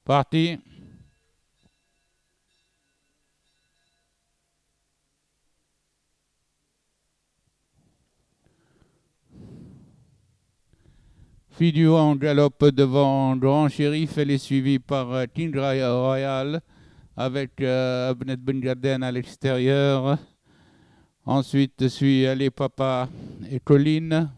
Parti. Fille du vent galope devant Grand Shérif. Elle est suivie par Tindra Royal avec Abnet Ben Garden à l'extérieur. Ensuite suit Ali Papa et Colline.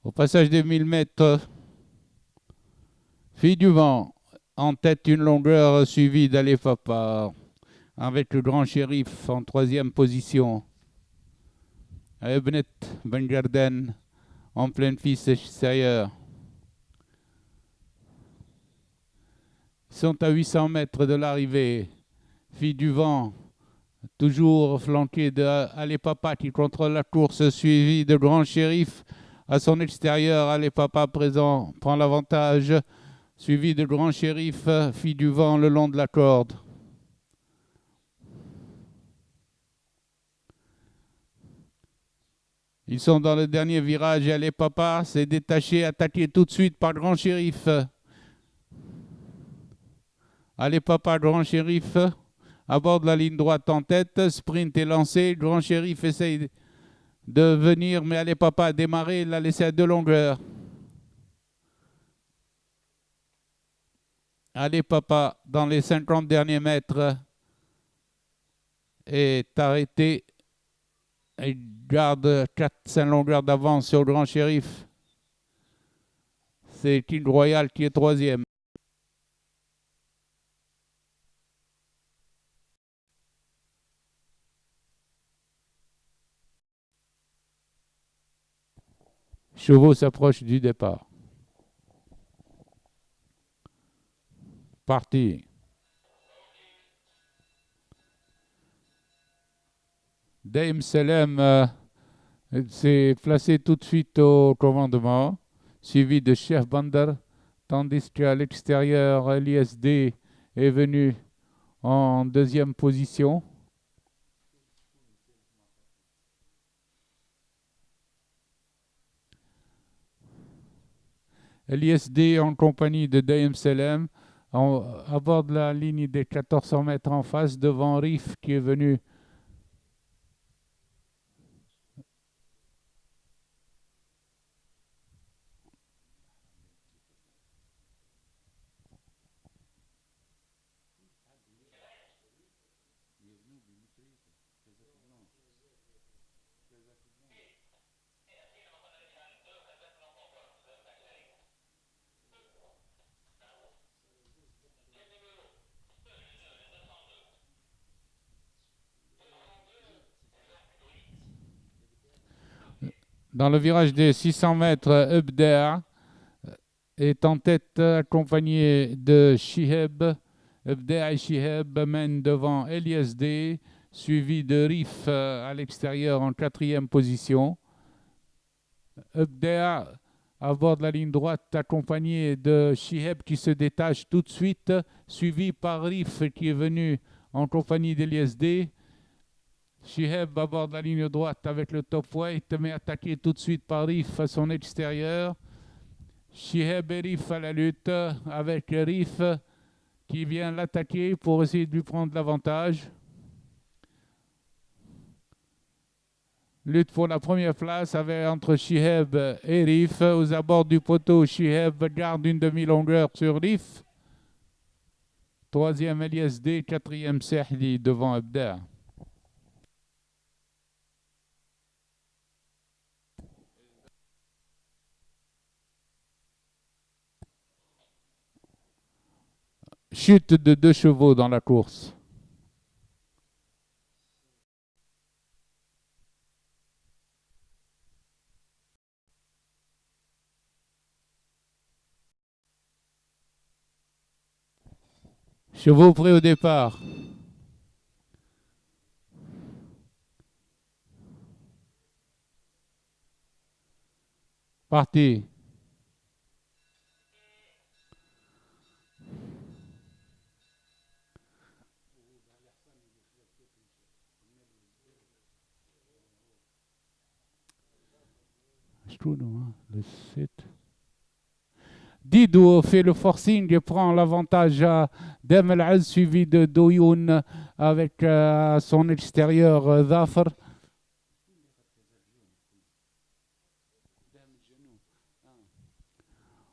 Au passage des 1000 mètres, Fille du vent en tête une longueur suivie d'Ali Papa avec le Grand Shérif en troisième position. Ebnet Ben Garden en pleine piste extérieure. Ils sont à 800 mètres de l'arrivée. Fille du vent, toujours flanqué de Ali Papa qui contrôle la course, suivi de Grand Shérif à son extérieur. Ali Papa présent prend l'avantage, suivi de Grand Shérif, Fille du vent le long de la corde. Ils sont dans le dernier virage et Ali Papa s'est détaché, attaqué tout de suite par Grand Shérif. Ali Papa, Grand Shérif aborde la ligne droite en tête, sprint est lancé, Grand Shérif essaye de venir, mais Ali Papa a démarré, il l'a laissé à 2 longueurs. Ali Papa, dans les 50 derniers mètres, est arrêté. Il garde 4-5 longueurs d'avance sur le Grand Shérif. C'est King Royal qui est troisième. Chevaux s'approche du départ. Parti. Dame Selem s'est placé tout de suite au commandement, suivi de Chef Bandar, tandis qu'à l'extérieur, l'ISD est venu en deuxième position. L'ISD en compagnie de Dame Selem aborde la ligne des 1400 mètres en face devant Rif qui est venu dans le virage des 600 mètres. Ebder est en tête accompagné de Shiheb. Ebder et Shiheb mènent devant LISD, suivi de Rif à l'extérieur en quatrième position. Ebder aborde la ligne droite accompagné de Shiheb qui se détache tout de suite, suivi par Rif qui est venu en compagnie d'LISD. Shiheb aborde la ligne droite avec le top weight, mais attaqué tout de suite par Rif à son extérieur. Shiheb et Rif à la lutte, avec Rif qui vient l'attaquer pour essayer de lui prendre l'avantage. Lutte pour la première place entre Shiheb et Rif. Aux abords du poteau, Shiheb garde une demi-longueur sur Rif. Troisième LISD, quatrième Sehli devant Ebder. Chute de 2 chevaux dans la course. Chevaux prêts au départ. Parti. Struno, hein, le 7. Didou fait le forcing et prend l'avantage à Dem El Az, suivi de Doyoun avec à son extérieur Zafar.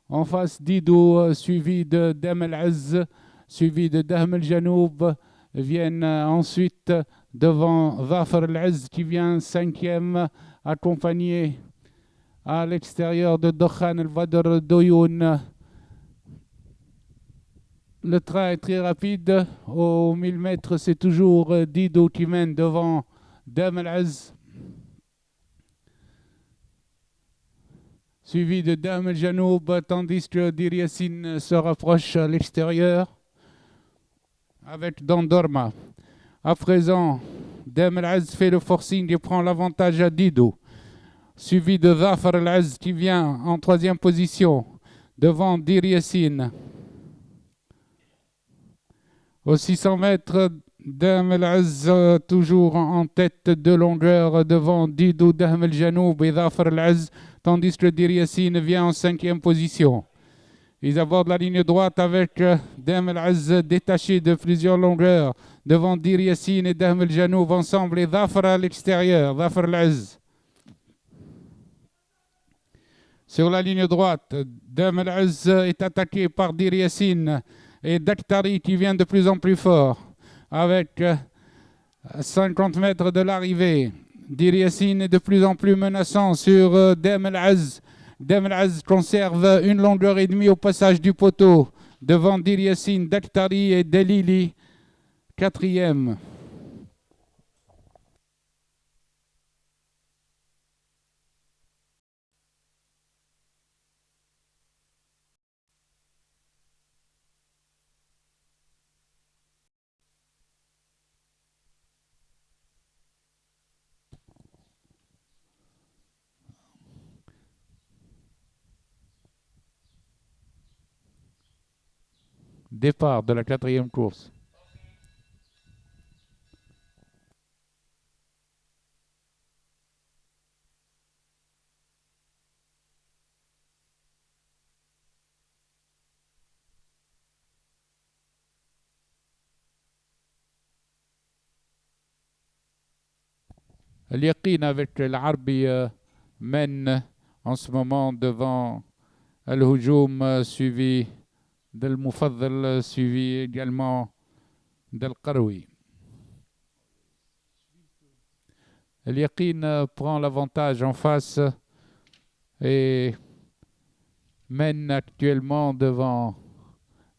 En face, Didou, suivi de Dem El Az, suivi de Dahm El Janoub, viennent ensuite devant Zafar El Az qui vient cinquième, accompagné à l'extérieur de Dokhan El Badr Doyoun. Le train est très rapide. Aux 1000 mètres, c'est toujours Didou qui mène devant Dam El Az, suivi de Dam El Janoub, tandis que Dir Yassin se rapproche à l'extérieur avec Dandorma. À présent, Dam El Az fait le forcing et prend l'avantage à Didou, suivi de Zafar El Az qui vient en troisième position devant Dir Yassin. Aux 600 mètres, Dahm El Az toujours en tête de longueur devant Didou, Dahm El Janoub et Zafar El Az, tandis que Dir Yassin vient en cinquième position. Ils abordent la ligne droite avec Dahm El Az détaché de plusieurs longueurs devant Dir Yassin et Dahm El Janoub ensemble et Zafar à l'extérieur, Zafar El Az. Sur la ligne droite, Dahm El Az est attaqué par Dir Yassin et Dakhtari qui vient de plus en plus fort avec 50 mètres de l'arrivée. Dir Yassin est de plus en plus menaçant sur Dahm El Az. Dahm El Az conserve une longueur et demie au passage du poteau devant Dir Yassin, Dakhtari et Delili, quatrième. Départ de la quatrième course. Al-Yaqin avec l'Arbi mène en ce moment devant Al-Houjoum, suivi d'Al-Mufaddal, suivi également d'Al-Qaroui. Al-Yaqin prend l'avantage en face et mène actuellement devant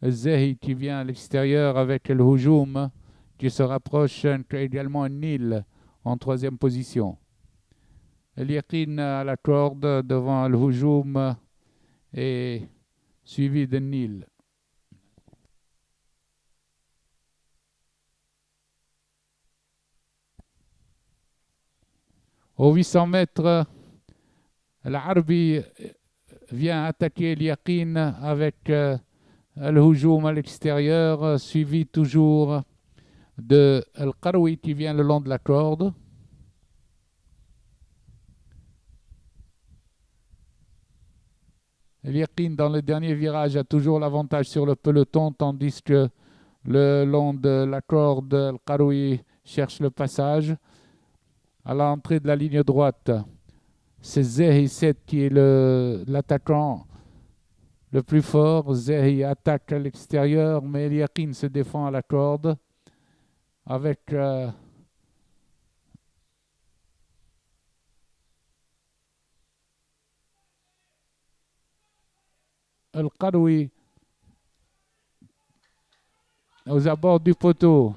Zahi qui vient à l'extérieur avec Al-Houjoum qui se rapproche également Nil en troisième position. Al-Yaqin à la corde devant Al-Houjoum et suivi de Nil. Aux 800 mètres, l'Arbi vient attaquer Al-Yaqin avec Al-Houjoum à l'extérieur, suivi toujours de Al-Qaroui qui vient le long de la corde. Al-Yaqin dans le dernier virage a toujours l'avantage sur le peloton, tandis que le long de la corde, Al-Qaroui cherche le passage. À l'entrée de la ligne droite, c'est Zahi 7 qui est l'attaquant le plus fort. Zahi attaque à l'extérieur, mais Al-Yaqin se défend à la corde avec Al-Qaroui aux abords du poteau.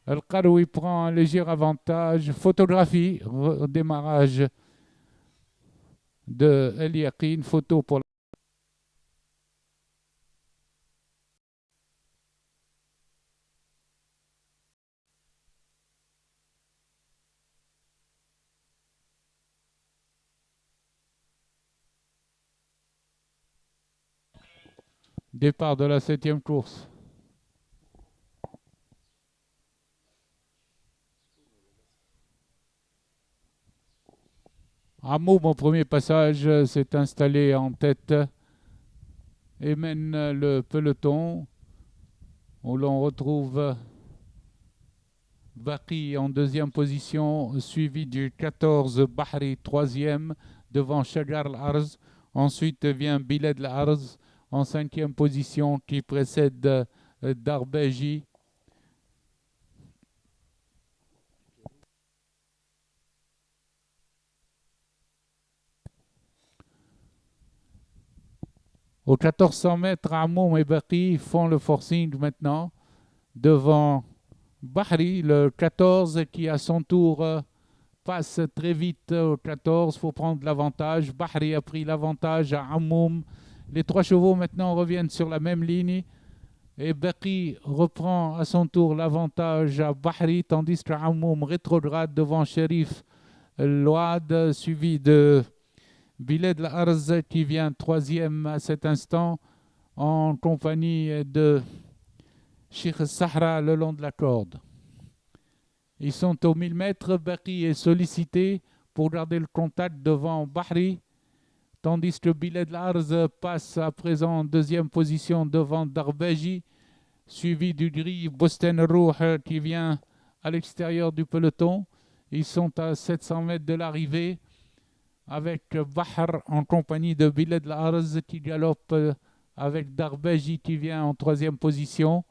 Al-Qaroui prend un léger avantage. Photographie, redémarrage de Al-Yaqin, photo pour départ de la 7e course. Hamoum, au premier passage, s'est installé en tête et mène le peloton, où l'on retrouve Baqi en deuxième position, suivi du 14 Bahri, troisième, devant Shajar al-Arz. Ensuite vient Bilad al-Arz en cinquième position, qui précède Darbeji. Aux 1400 mètres, Hamoum et Baqi font le forcing maintenant, devant Bahri, le 14, qui à son tour passe très vite au 14. Il faut prendre l'avantage. Bahri a pris l'avantage à Hamoum. Les trois chevaux maintenant reviennent sur la même ligne. Et Baqi reprend à son tour l'avantage à Bahri, tandis que Hamoum rétrograde devant Sherif Louad, suivi de Bilad al-Arz, qui vient troisième à cet instant, en compagnie de Sheikh Sahra le long de la corde. Ils sont au 1000 mètres. Baqi est sollicité pour garder le contact devant Bahri, tandis que Bilad al-Arz passe à présent en deuxième position devant Darbeji, suivi du gris Boston Rouh qui vient à l'extérieur du peloton. Ils sont à 700 mètres de l'arrivée, avec Bahr en compagnie de Bilad al-Arz qui galope avec Darbeji qui vient en troisième position.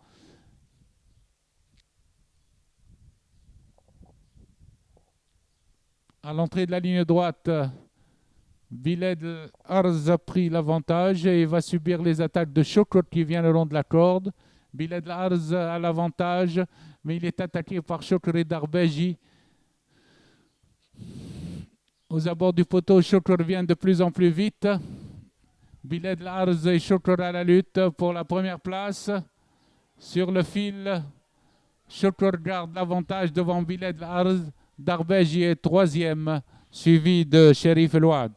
À l'entrée de la ligne droite, Bilad al-Arz a pris l'avantage et va subir les attaques de Shukr qui vient le long de la corde. Bilad al-Arz a l'avantage, mais il est attaqué par Shukr et Darbeji. Aux abords du poteau, Shukr vient de plus en plus vite. Bilad al-Arz et Shukr à la lutte pour la première place. Sur le fil, Shukr garde l'avantage devant Bilad al-Arz. Darbeji est troisième, suivi de Sherif Louad.